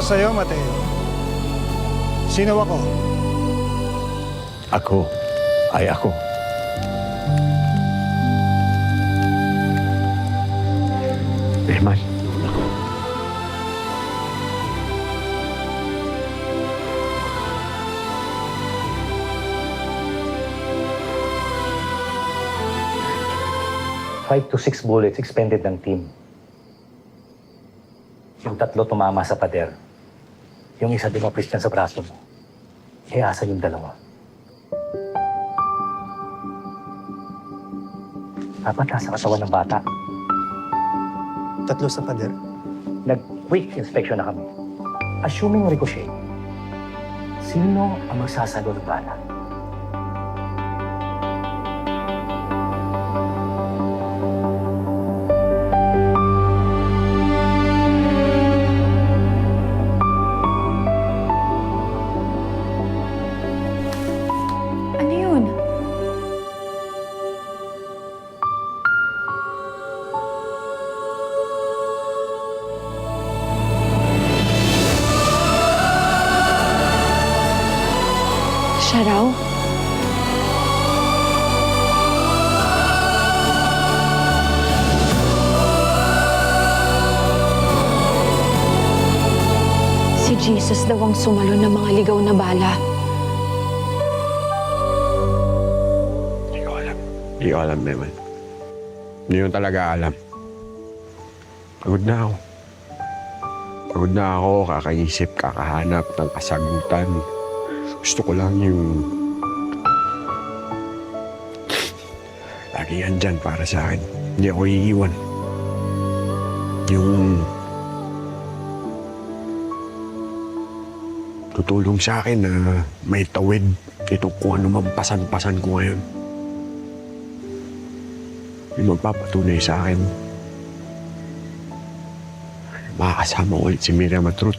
sa'yo, Mateo, sino ako? Ako ay ako. Emman. 5 to 6 bullets expended ng team. Yung 3 tumama sa pader. Yung isa dumapis dyan sa braso mo. Eh, asa yung 2? Dapat nasa katawan ng bata. 3 sa pader? Nag-quick inspection na kami. Assuming ricochet, sino ang magsasalo ng bala? Ano yun? Siya raw? Si Jesus daw ang sumalo ng mga ligaw na bala. Hindi ko alam, Emman. Hindi ko talaga alam. Pagod na ako. Pagod na ako, kakaisip, kakahanap ng kasagutan. Gusto ko lang yung... lagi yan dyan para sa akin. Hindi ako iiwan. Yung... tutulong sa akin na may tawid ito kung ano mampasan-pasan ko ngayon. Yung magpapatunay sa akin. Makakasama ulit si Miriam at Ruth.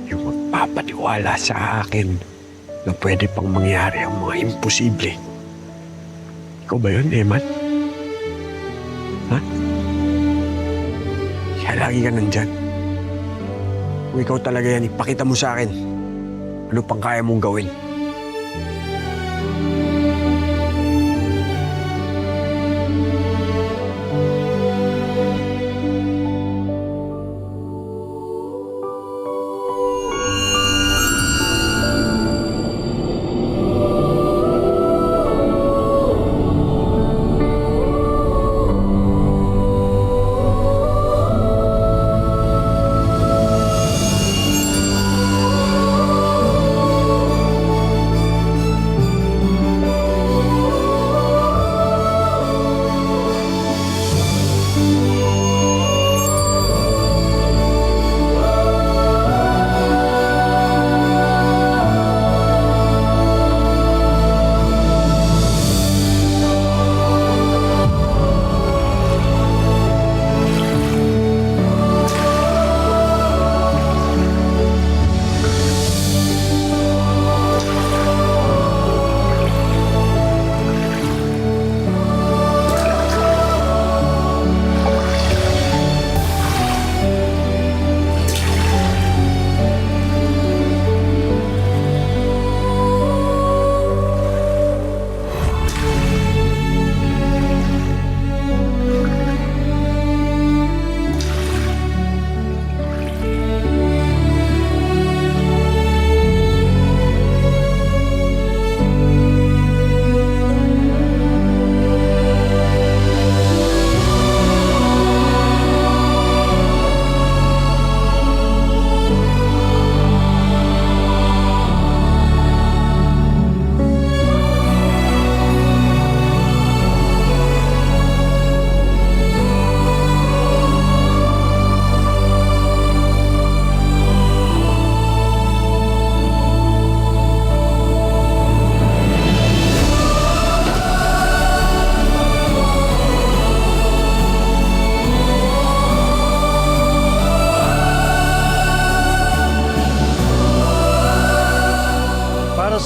Yung magpapatiwala sa akin na pwede pang mangyari ang mga imposible. Ikaw ba yun, Emman? Ha? Kaya lagi ka nandyan. Kung ikaw talaga yan, ipakita mo sa akin. Ano pang kaya mong gawin?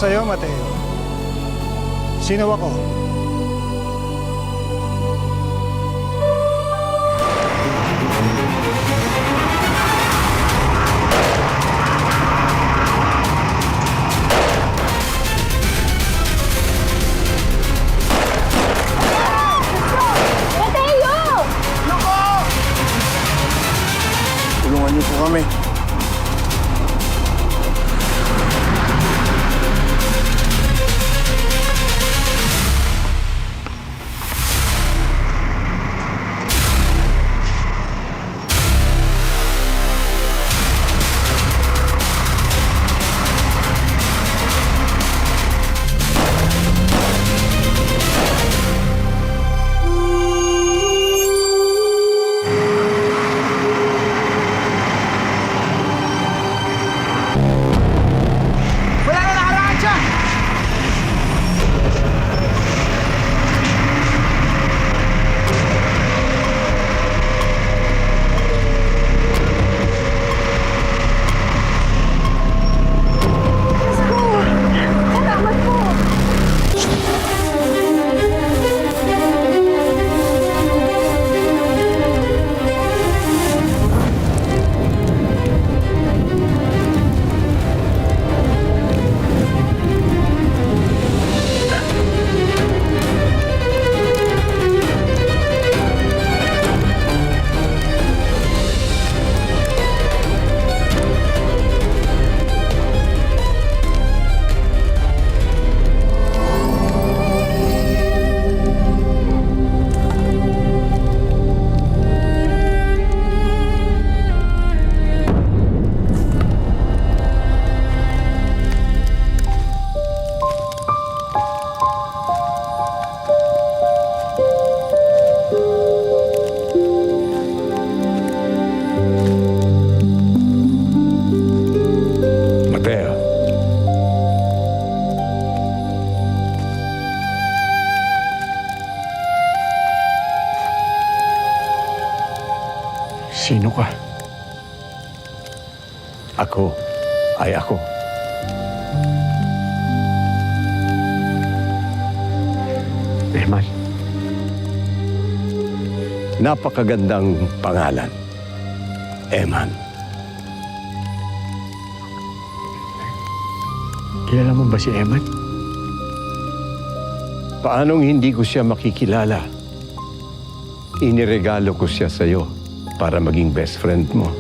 Sa'yo, Mateo, sino ako? Sino ka? Ako ay ako. Emman, Napakagandang pangalan. Emman. kilala mo ba si Emman? Paanong hindi ko siya makikilala? Iniregalo ko siya sa'yo para maging best friend mo.